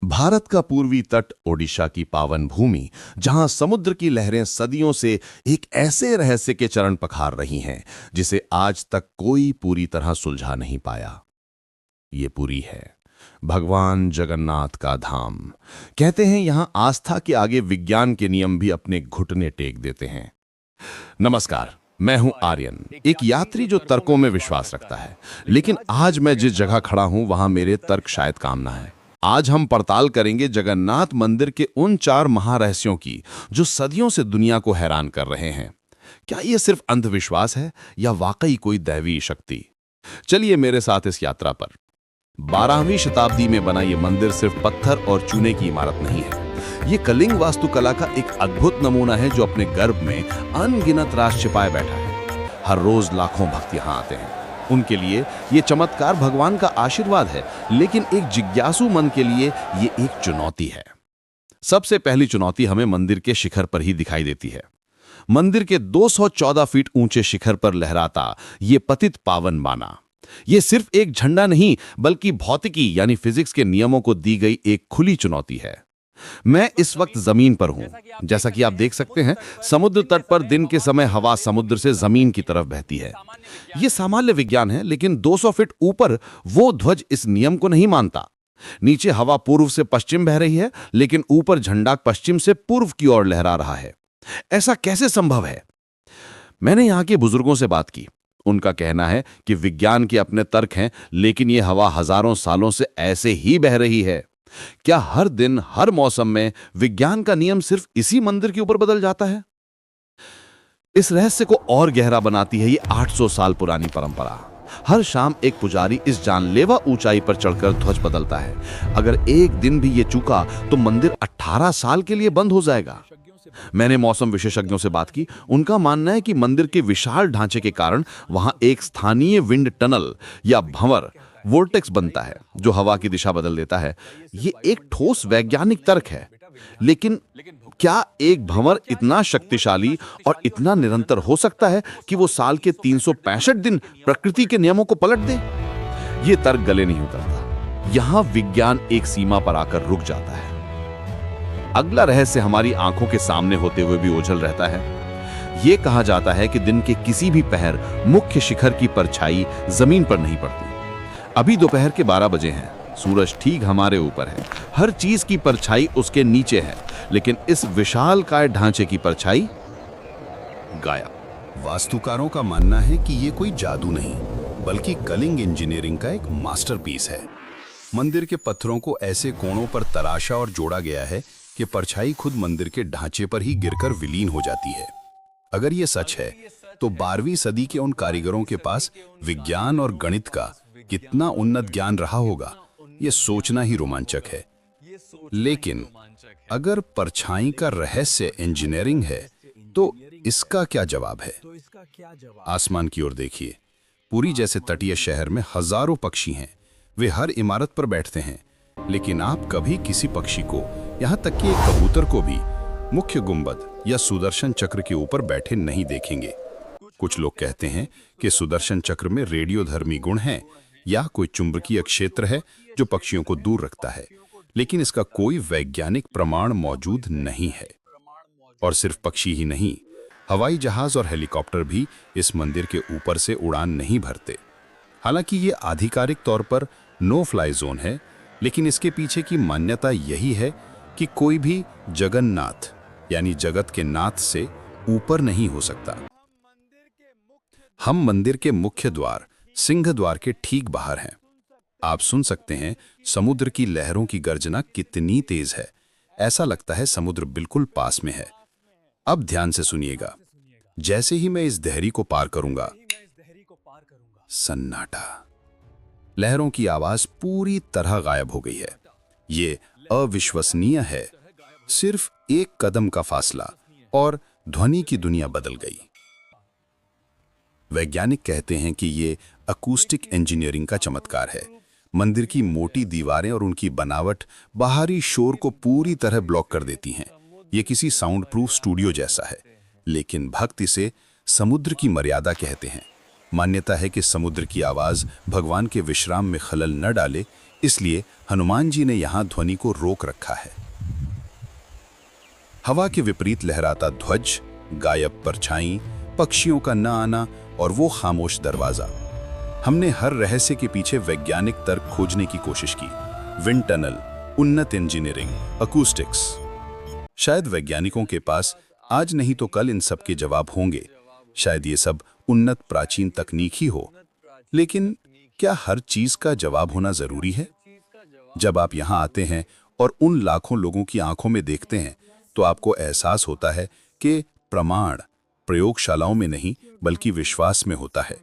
भारत का पूर्वी तट ओडिशा की पावन भूमि, जहां समुद्र की लहरें सदियों से एक ऐसे रहस्य के चरण पखार रही हैं जिसे आज तक कोई पूरी तरह सुलझा नहीं पाया। ये पुरी है भगवान जगन्नाथ का धाम। कहते हैं यहां आस्था के आगे विज्ञान के नियम भी अपने घुटने टेक देते हैं। नमस्कार, मैं हूं आर्यन, एक यात्री जो तर्कों में विश्वास रखता है। लेकिन आज मैं जिस जगह खड़ा हूं वहां मेरे तर्क शायद काम ना है। आज हम पड़ताल करेंगे जगन्नाथ मंदिर के उन 4 महारहस्यों की जो सदियों से दुनिया को हैरान कर रहे हैं। क्या यह सिर्फ अंधविश्वास है या वाकई कोई दैवी शक्ति? चलिए मेरे साथ इस यात्रा पर। 12वीं शताब्दी में बना यह मंदिर सिर्फ पत्थर और चूने की इमारत नहीं है। ये कलिंग वास्तुकला का एक अद्भुत नमूना है जो अपने गर्भ में अनगिनत राज छिपाए बैठा है। हर रोज लाखों भक्त यहाँ आते हैं। उनके लिए ये चमत्कार भगवान का आशीर्वाद है, लेकिन एक जिज्ञासु मन के लिए ये एक चुनौती है। सबसे पहली चुनौती हमें मंदिर के शिखर पर ही दिखाई देती है। मंदिर के 214 फीट ऊंचे शिखर पर लहराता ये पतित पावन बाना। ये सिर्फ एक झंडा नहीं, बल्कि भौतिकी यानी फिजिक्स के नियमों को दी गई एक खुली चुनौती है। मैं इस वक्त जमीन पर हूं। जैसा कि आप देख सकते हैं, समुद्र तट पर दिन के समय हवा समुद्र से जमीन की तरफ बहती है। यह सामान्य विज्ञान है, लेकिन 200 फीट ऊपर वो ध्वज इस नियम को नहीं मानता। नीचे हवा पूर्व से पश्चिम बह रही है, लेकिन ऊपर झंडा पश्चिम से पूर्व की ओर लहरा रहा है। ऐसा कैसे संभव है? मैंने यहां के बुजुर्गों से बात की। उनका कहना है कि विज्ञान के अपने तर्क हैं, लेकिन यह हवा हजारों सालों से ऐसे ही बह रही है। क्या हर दिन हर मौसम में विज्ञान का नियम सिर्फ इसी मंदिर के ऊपर बदल जाता है? इस रहस्य को और गहरा बनाती है ये 800 साल पुरानी परंपरा। हर शाम एक पुजारी इस जानलेवा ऊंचाई पर चढ़कर ध्वज बदलता है। अगर एक दिन भी ये चूका तो मंदिर 18 साल के लिए बंद हो जाएगा। मैंने मौसम विशेषज्ञों से बात की। उनका मानना है कि मंदिर के विशाल ढांचे के कारण वहां एक स्थानीय विंड टनल या भंवर वोर्टेक्स बनता है जो हवा की दिशा बदल देता है। ये एक ठोस वैज्ञानिक तर्क है, लेकिन क्या एक भंवर इतना शक्तिशाली और इतना निरंतर हो सकता है कि वो साल के 365 दिन प्रकृति के नियमों को पलट दे? ये तर्क गले नहीं उतरता। यहां विज्ञान एक सीमा पर आकर रुक जाता है। अगला रहस्य हमारी आंखों के सामने होते हुए भी ओझल रहता है। यह कहा जाता है कि दिन के किसी भी पहर मुख्य शिखर की परछाई जमीन पर नहीं पड़ती। अभी दोपहर के 12 बजे हैं। सूरज ठीक हमारे ऊपर है। हर चीज की परछाई उसके नीचे है, लेकिन इस विशालकाय ढांचे की परछाई गायब। वास्तुकारों का मानना है कि ये कोई जादू नहीं, बल्कि कलिंग इंजीनियरिंग का एक मास्टरपीस है। मंदिर के पत्थरों को ऐसे कोणों पर तराशा और जोड़ा गया है कि परछाई खुद मंदिर के ढांचे पर ही गिरकर विलीन हो जाती है। अगर ये सच है, तो 12वीं सदी के उन कारीगरों के पास विज्ञान और गणित का कितना उन्नत ज्ञान रहा होगा, यह सोचना ही रोमांचक है। लेकिन अगर परछाई का रहस्य इंजीनियरिंग है, तो इसका क्या जवाब है? आसमान की ओर देखिए। पुरी जैसे तटीय शहर में हजारों पक्षी हैं। वे हर इमारत पर बैठते हैं, लेकिन आप कभी किसी पक्षी को, यहां तक कि एक कबूतर को भी मुख्य गुंबद या सुदर्शन चक्र के ऊपर बैठे नहीं देखेंगे। कुछ लोग कहते हैं कि सुदर्शन चक्र में रेडियोधर्मी गुण हैं या कोई चुंबकीय क्षेत्र है जो पक्षियों को दूर रखता है, लेकिन इसका कोई वैज्ञानिक प्रमाण मौजूद नहीं है। और सिर्फ पक्षी ही नहीं, हवाई जहाज और हेलीकॉप्टर भी इस मंदिर के ऊपर से उड़ान नहीं भरते। हालांकि ये आधिकारिक तौर पर नो फ्लाई जोन है, लेकिन इसके पीछे की मान्यता यही है कि कोई भी जगन्नाथ यानी जगत के नाथ से ऊपर नहीं हो सकता। हम मंदिर के मुख्य द्वार सिंह द्वार के ठीक बाहर हैं। आप सुन सकते हैं समुद्र की लहरों की गर्जना कितनी तेज है। ऐसा लगता है समुद्र बिल्कुल पास में है। अब ध्यान से सुनिएगा। जैसे ही मैं इस देहरी को पार करूंगा, सन्नाटा। लहरों की आवाज पूरी तरह गायब हो गई है। ये अविश्वसनीय है। सिर्फ एक कदम का फासला और ध्वनि की दुनिया बदल गई। वैज्ञानिक कहते हैं कि ये अकूस्टिक इंजीनियरिंग का चमत्कार है। मंदिर की मोटी दीवारें और उनकी बनावट बाहरी शोर को पूरी तरह ब्लॉक कर देती हैं। ये किसी साउंड प्रूफ स्टूडियो जैसा है। लेकिन भक्त इसे समुद्र की मर्यादा कहते हैं। मान्यता है कि समुद्र की आवाज भगवान के विश्राम में खलल न डाले, इसलिए हनुमान जी ने यहाँ ध्वनि को रोक रखा है। हवा के विपरीत लहराता ध्वज, गायब परछाई, पक्षियों का न आना और वो खामोश दरवाजा। हमने हर रहस्य के पीछे वैज्ञानिक तर्क खोजने की कोशिश की। विंड टनल, उन्नत इंजीनियरिंग, अकूस्टिक्स। शायद वैज्ञानिकों के पास आज नहीं तो कल इन सब के जवाब होंगे। शायद ये सब उन्नत प्राचीन तकनीक ही हो। लेकिन क्या हर चीज का जवाब होना जरूरी है? जब आप यहाँ आते हैं और उन लाखों लोगों की आंखों में देखते हैं, तो आपको एहसास होता है कि प्रमाण प्रयोगशालाओं में नहीं बल्कि विश्वास में होता है।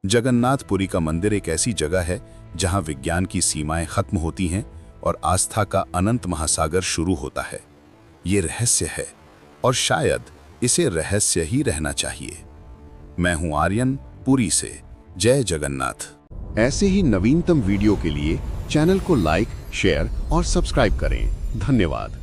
जगन्नाथपुरी का मंदिर एक ऐसी जगह है जहां विज्ञान की सीमाएं खत्म होती हैं और आस्था का अनंत महासागर शुरू होता है। ये रहस्य है और शायद इसे रहस्य ही रहना चाहिए। मैं हूं आर्यन, पुरी से। जय जगन्नाथ। ऐसे ही नवीनतम वीडियो के लिए चैनल को लाइक, शेयर और सब्सक्राइब करें। धन्यवाद।